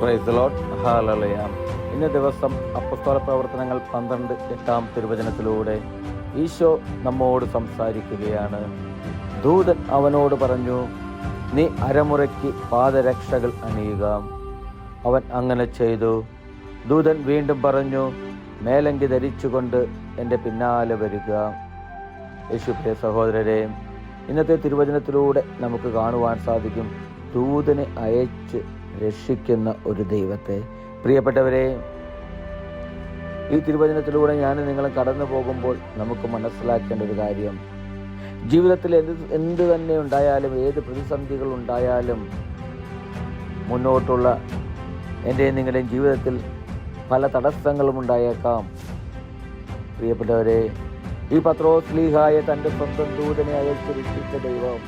Praise the Lord. Hallelujah. ഇന്ന ദിവസം അപ്പോസ്തല പ്രവർത്തനങ്ങൾ 12:8 തിരുവചനത്തിലൂടെ ഈശോ നമ്മോട് സംസാരിക്കുകയാണ്. ദൂതൻ അവനോട് പറഞ്ഞു, നീ അരമുറയ്ക്ക് പാദരക്ഷകൾ അണിയുക. അവൻ അങ്ങനെ ചെയ്തു. ദൂതൻ വീണ്ടും പറഞ്ഞു, മേലങ്കി ധരിച്ചുകൊണ്ട് എൻ്റെ പിന്നാലെ വരിക. യേശുപ്രിയ സഹോദരരെ, ഇന്നത്തെ തിരുവചനത്തിലൂടെ നമുക്ക് കാണുവാൻ സാധിക്കും ദൂതനെ അയച്ച് രക്ഷിക്കുന്ന ഒരു ദൈവത്തെ. പ്രിയപ്പെട്ടവരെ, ഈ തിരുവചനത്തിലൂടെ ഞാൻ നിങ്ങൾ കടന്നു പോകുമ്പോൾ നമുക്ക് മനസ്സിലാക്കേണ്ട ഒരു കാര്യം, ജീവിതത്തിൽ എന്ത് തന്നെ ഉണ്ടായാലും, ഏത് പ്രതിസന്ധികൾ ഉണ്ടായാലും, മുന്നോട്ടുള്ള എൻ്റെയും നിങ്ങളുടെയും ജീവിതത്തിൽ പല തടസ്സങ്ങളും ഉണ്ടായേക്കാം. പ്രിയപ്പെട്ടവരെ, ഈ പത്രോസ്ലീഹായെ തൻ്റെ സ്വന്തം ദൂതനെ അയച്ച് രക്ഷിച്ച ദൈവം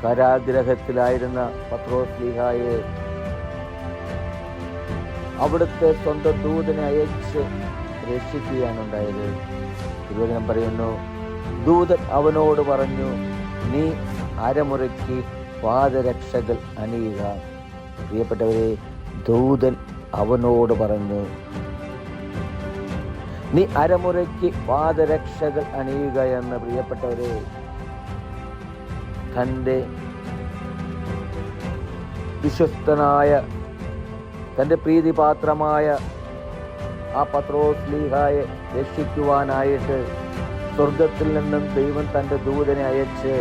കാരാഗ്രഹത്തിലായിരുന്ന പത്രോസ്ലീഹായെ അവിടുത്തെ സ്വന്തം ദൂതനെ അയച്ച് രക്ഷിക്കുകയാണുണ്ടായത്. തിരുവചനം പറയുന്നു, ദൂതൻ അവനോട് പറഞ്ഞു, നീ അരമുറയ്ക്ക് പാദരക്ഷകൾ അണിയുക. പ്രിയപ്പെട്ടവരെ, ദൂതൻ അവനോട് പറഞ്ഞു, നീ അരമുറയ്ക്ക് പാദരക്ഷകൾ അണിയുക എന്ന്. പ്രിയപ്പെട്ടവരെ, തൻ്റെ വിശ്വസ്തനായ, തൻ്റെ പ്രീതിപാത്രമായ ആ പത്രോസ്ലീഹായെ രക്ഷിക്കുവാനായിട്ട് സ്വർഗത്തിൽ നിന്നും ദൈവം തൻ്റെ ദൂതനെ അയച്ച്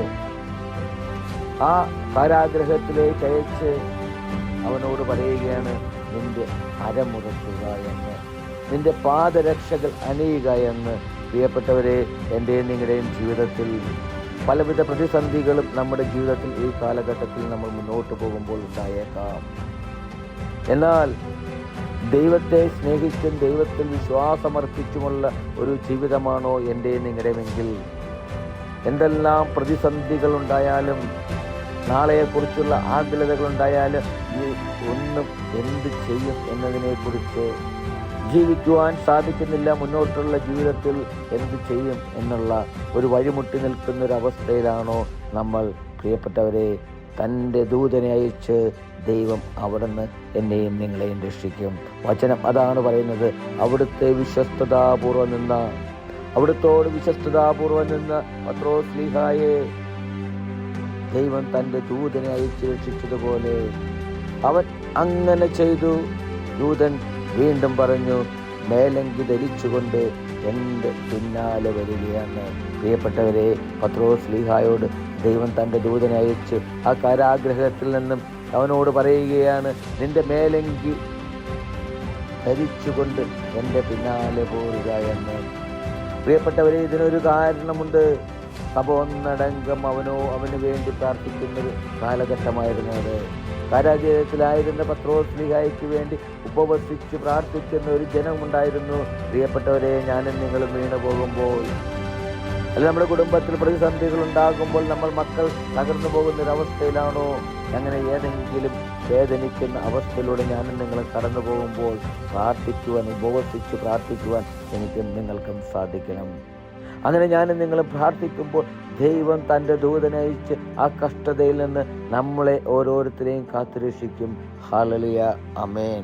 ആ കാരാഗ്രഹത്തിലേക്ക് അയച്ച് അവനോട് പറയുകയാണ്, നിന്റെ അരമുറക്കുക എന്ന്, നിന്റെ പാദരക്ഷകൾ അണിയുക എന്ന്. പ്രിയപ്പെട്ടവരെ, എൻ്റെയും നിങ്ങളുടെയും ജീവിതത്തിൽ പലവിധ പ്രതിസന്ധികളും നമ്മുടെ ജീവിതത്തിൽ ഈ കാലഘട്ടത്തിൽ നമ്മൾ മുന്നോട്ട് പോകുമ്പോൾ ഉണ്ടായേക്കാം. എന്നാൽ ദൈവത്തെ സ്നേഹിച്ചും ദൈവത്തിൽ വിശ്വാസമർപ്പിച്ചുമുള്ള ഒരു ജീവിതമാണോ എൻ്റെയും നിങ്ങളുടെയുമെങ്കിൽ, എന്തെല്ലാം പ്രതിസന്ധികൾ ഉണ്ടായാലും, നാളെയെക്കുറിച്ചുള്ള ആകുലതകളുണ്ടായാലും, ഈ ഒന്നും എന്ത് ചെയ്യും എന്നതിനെക്കുറിച്ച് ജീവിക്കുവാൻ സാധിക്കുന്നില്ല, മുന്നോട്ടുള്ള ജീവിതത്തിൽ എന്ത് ചെയ്യും എന്നുള്ള ഒരു വഴിമുട്ടി നിൽക്കുന്ന ഒരു അവസ്ഥയിലാണോ നമ്മൾ? പ്രിയപ്പെട്ടവരെ, തൻ്റെ ദൂതനെ അയച്ച് ദൈവം അവിടുന്ന് എന്നെയും നിങ്ങളെയും രക്ഷിക്കും. വചനം അതാണ് പറയുന്നത്. അവിടുത്തോട് വിശ്വസ്തതാപൂർവം നിന്ന പത്രോസ്ലീഹായെ ദൈവം തൻ്റെ ദൂതനെ അയച്ച് രക്ഷിച്ചതുപോലെ അവൻ അങ്ങനെ ചെയ്തു. ദൂതൻ വീണ്ടും പറഞ്ഞു, മേലങ്കി ധരിച്ചുകൊണ്ട് എൻ്റെ പിന്നാലെ വരികയാണ്. പ്രിയപ്പെട്ടവരെ, പത്രോസ്ലീഹായോട് ദൈവം തൻ്റെ ദൂതനെ അയച്ച് ആ കാരാഗ്രഹത്തിൽ നിന്നും അവനോട് പറയുകയാണ്, നിന്റെ മേലങ്കി ധരിച്ചുകൊണ്ട് എൻ്റെ പിന്നാലെ പോരുക എന്ന്. പ്രിയപ്പെട്ടവരെ, ഇതിനൊരു കാരണമുണ്ട്. സഭ ഒന്നടങ്കം അവന് വേണ്ടി പ്രാർത്ഥിക്കുന്നൊരു കാലഘട്ടമായിരുന്നു അത്. കാരാഗ്രഹത്തിലായിരുന്ന പത്രോസ്ലീഹായ്ക്ക് വേണ്ടി ഉപവസിച്ച് പ്രാർത്ഥിക്കുന്ന ഒരു ജനമുണ്ടായിരുന്നു. പ്രിയപ്പെട്ടവരെ, ഞാനും നിങ്ങളും വീണു പോകുമ്പോൾ, അല്ല നമ്മുടെ കുടുംബത്തിൽ പ്രതിസന്ധികൾ ഉണ്ടാകുമ്പോൾ, നമ്മൾ മക്കൾ തകർന്നു പോകുന്നൊരവസ്ഥയിലാണോ, അങ്ങനെ ഏതെങ്കിലും വേദനിക്കുന്ന അവസ്ഥയിലൂടെ ഞാനും നിങ്ങളും കടന്നു പോകുമ്പോൾ പ്രാർത്ഥിക്കുവാൻ, ഉപവസിച്ച് പ്രാർത്ഥിക്കുവാൻ എനിക്കും നിങ്ങൾക്കും സാധിക്കണം. അങ്ങനെ ഞാനും നിങ്ങളും പ്രാർത്ഥിക്കുമ്പോൾ ദൈവം തൻ്റെ ദൂതനെ അയച്ച് ആ കഷ്ടതയിൽ നിന്ന് നമ്മളെ ഓരോരുത്തരെയും കാത്തുരക്ഷിക്കും. ഹല്ലേലൂയ, ആമേൻ.